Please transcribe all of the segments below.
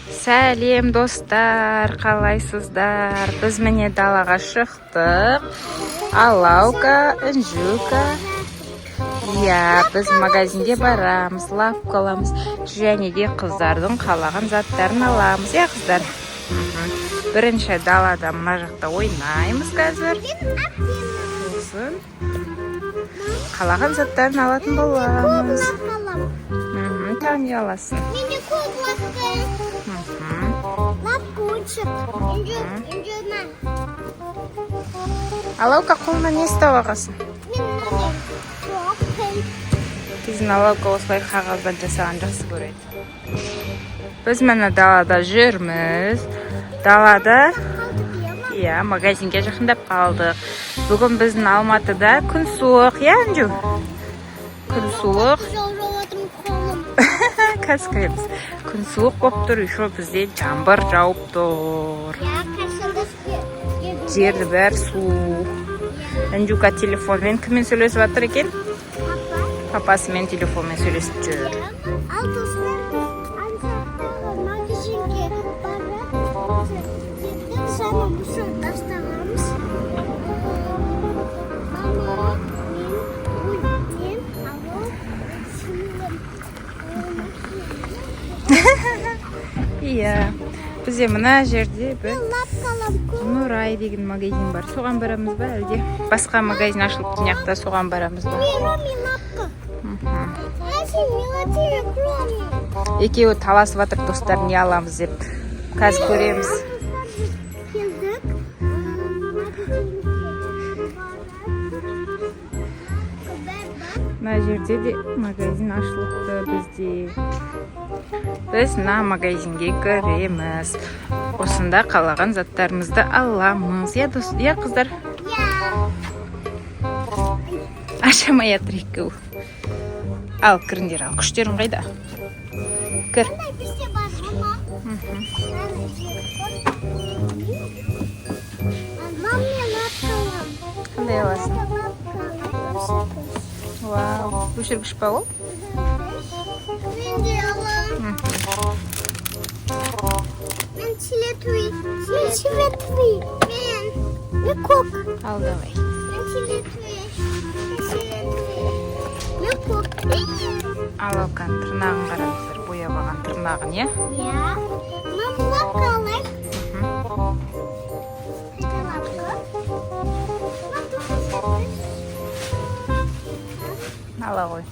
Сәлем достар, қалайсыздар? Біз міне далаға шықтық. Алаука, Інжука. Біз магазинге барамыз, лапка аламыз. Және де қыздардың қалаған заттарын аламыз. Қыздар? Бірінші далада мына жақта ойнаймыз қазір. Қалаған заттарын алатын боламыз. Тани аласың. Алаука қолына не істеп ағасын? Біздің Алаука осылай қағаздан жасаған жақсы көреді. Біз мені далада жүрміз. Далада магазинге жақындап қалдық. Бүгін біздің Алматыда күн суық, Анжу? Күн суық. Қазір көреміз. Күн суық болып тұр, еще бізде жаңбыр жауып тұр. Жерді бәрі су. Анжука телефонмен кіммен сөйлесіп жатыр екен? Папасымен телефонмен сөйлесіп жүр. Бізде мына жерде бір Нұрай деген магазин бар. Соған барамыз ба әлде? Басқа магазин ашылып тұнақта соған барамыз ба? Екеуі таласып жатыр достар, не аламыз деп. Қазір көреміз. Мына жерде де магазин ашылыпты бізде. Біз мына магазинге кіреміз. Осында қалаған заттарымызды аламыз. Қыздар? Ашамай жатыр екеуі. Ал, кіріңдер, ал, күштерің қайда? Кір. Қандай аласың? Вау, өшіргіш па ол? Мен де алам. Мен чилетуи. Мен кок. Ал, давай. Мен чилетуи. Мен кок. Алауқан тырнағын қараңыздар, боябаған тырнағын, Мен лапка алайын. Ала ғой.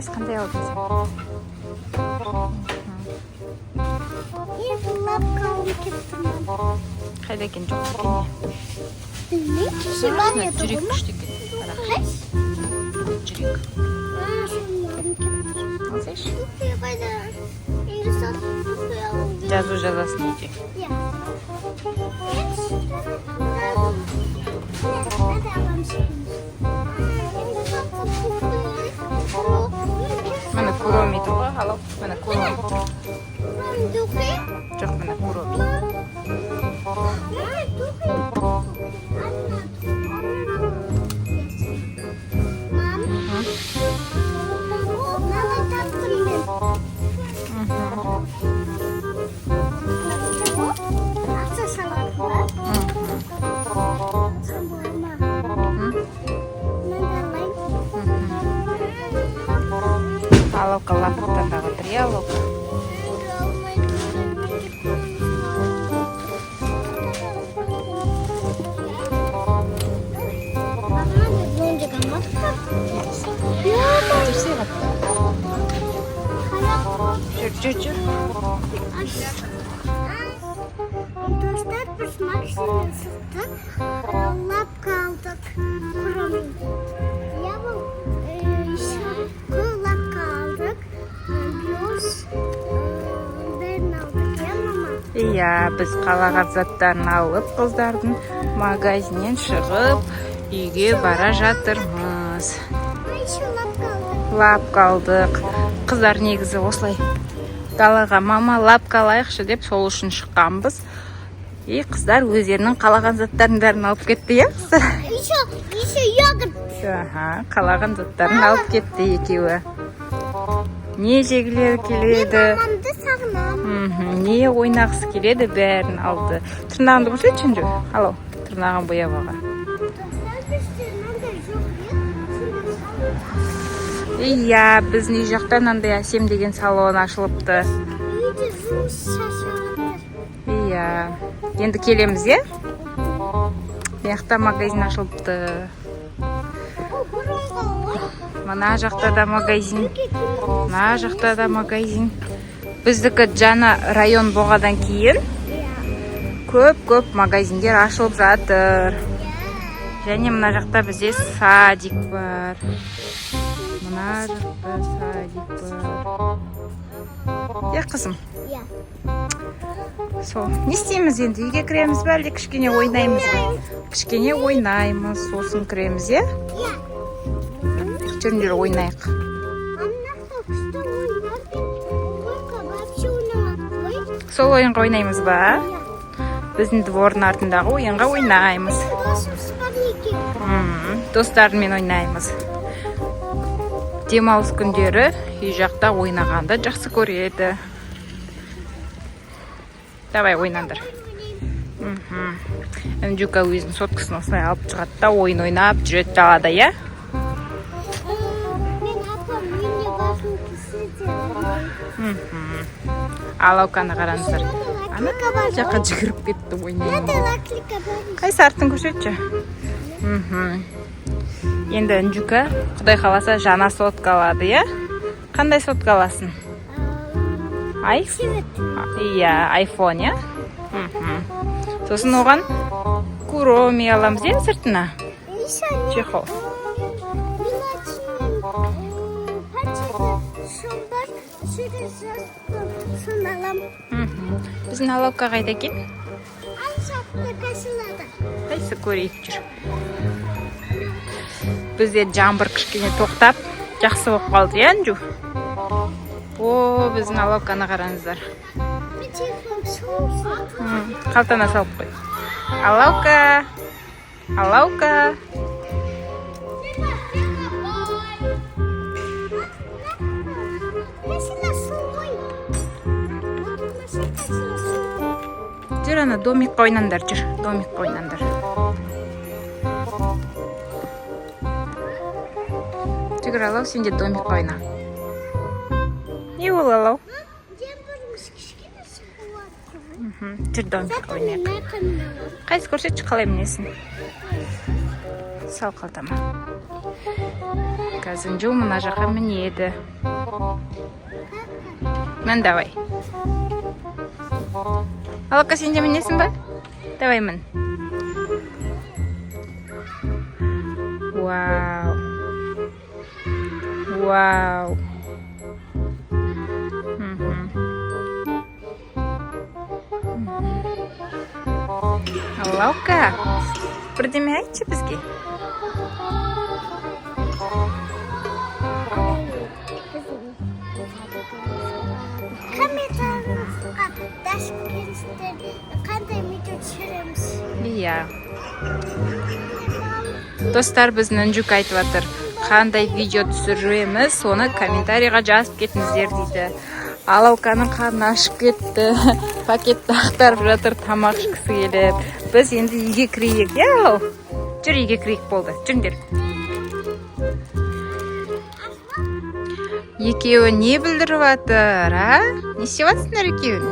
Қандай алдың сен? Қайда екен, жоқ екен? Жүрек күшті екен. Жүрек. Алсайшы? Жазу жазасын үйде. Мені куроми тұр ғой, алау. Мені куроми тұр. Жоқ, мені куроми. Алаука лапықтарда отыр, Алаука. Жүр. Dostlar biz maksimum sıktık. Lap kaldık. Kurumun. Ya bu lap kaldık. Biz ben aldık ya mama. Biz қалаған заттарын алып, қыздардың магазиннен шығып, үйге бара жатырмыз. Лап қалдық. Қыздар негізі осылай далаға мама лапка алайықшы деп сол үшін шыққанбыз. Қыздар өздерінің қалаған заттарын бәрін алып кетті, иә? Еще йогурт. Қалаған заттарын алып кетті екеуі. Не жегілері келеді? Мамамды сағынам. Не ойнағысы келеді, бәрін алды. Тырнағыңды көрсетші Інжу. Алау, тырнағын бояп алған. Иә, біздің үй жақта мынандай әсем деген салон ашылыпты. Үйде жұмыс шашылады. Иә, енді келеміз, иә? Маяқта магазин ашылыпты. Мына жақта да магазин. Мына жақта да магазин. Біздікі жаңа район болғадан кейін көп магазиндер ашылып жатыр. Және мына жақта бізде садик бар. Мына жақта садик бар. Иә, қызым? Иә. Сол, не істейміз енді? Үйге кіреміз бе, әлде кішкене ойнаймыз ба? Кішкене ойнаймыз, сосын кіреміз, иә? Иә. Жүріңдер ойнайық. Сол ойынға ойнаймыз ба? Біздің двордың артындағы ойынға ойнаймыз. Достармен ойнаймыз. Демалыс күндері үй жақта ойнағанды жақсы көреді. Давай ойнаңдар. Інжука өзінің соткасын осылай алып шығады да ойын ойнап жүреді далада, иә? Мен апам үйіне басын кісі. Алауканы қараңыздар. Ана жаққа жүгіріп кетті ойнайды. Қайсы артын көрсетші. Енді Інжука құдай қаласа жаңа сотка алады, иә? Қандай сотка аласын? Иә, iPhone, иә? Сосын оған Куроми аламыз, иә, сыртына? Чехол. Біздің Алаука қайда екен? Қайсы көрейік жүр. Бізде жаңбыр кішкене тоқтап, жақсы болып қалды, иә, Інжу? О, біздің Алауканы қараңыздар. Қалтана салып қой. Алаука! Алаука! Жүр, ана домикқа ойнаңдар, жүр. Домикқа ойнаңдар. Жүгір, Алау, сен де домикқа ойна. Не ол, Алау? Жүр, домикқа ойнайық. Қайсы көрсетші, қалай мінесің? Сал қалтама. Қазір Інжу мына жаққа мінеді. Мін, давай. Алаука, сен де мінесің ба? Давай мін. Вау. Вау. Алаука, бірдеме айтшы бізге. Қандай видео түсіреміз? Иә. Достар, біздің Інжука айтып жатыр. Қандай видео түсіреміз, соны комментарийға жазып кетіңіздер дейді. Алауканың қарны ашып кетті. Пакетті ақтарып жатыр, тамақ ішкісі келіп. Біз енді үйге кірейік, иә, Алау? Жүр, үйге кірейік болды. Жүріңдер. Екеуі не білдіріп жатыр, а? Не істеп жатсыңдар екеуін?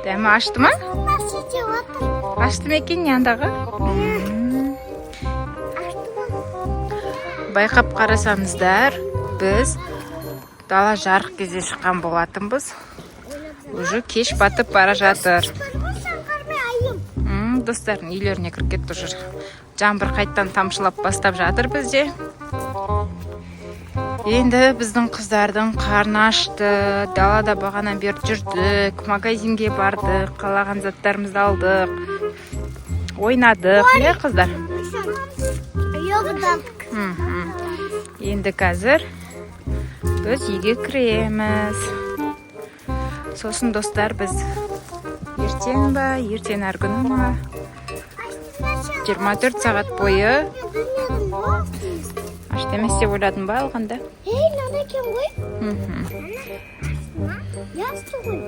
Дәмі ашты ма? Ашты ма екен, неандағы? Байқап қарасаңыздар, біз дала жарық кезде шыққан болатынбыз. Уже кеш батып бара жатыр. Достардың үйлеріне кіріп кетті жүр. Жаңбыр қайттан тамшылап бастап жатыр бізде. Енді біздің қыздардың қарны ашты. Далада бағанан бері жүрдік. Магазинге бардық. Қалаған заттарымызды алдық. Ойнадық. Не, қыздар? Енді қазір біз үйге кіреміз. Сосын достар, біз ертең ба, ертең әргүнім ба. 24 сағат бойы аш демес деп ойладың ба алғанда? мынада екен ғой. Мхм. Ясты ғой.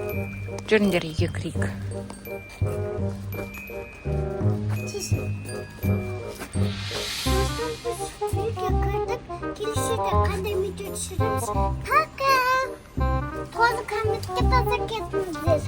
Жүріңдер үйге кірейік. Үйге кірдік. Келешекте қандай видео түсіреміз? Пока. Тоғыз комментке таза кетіңіздер.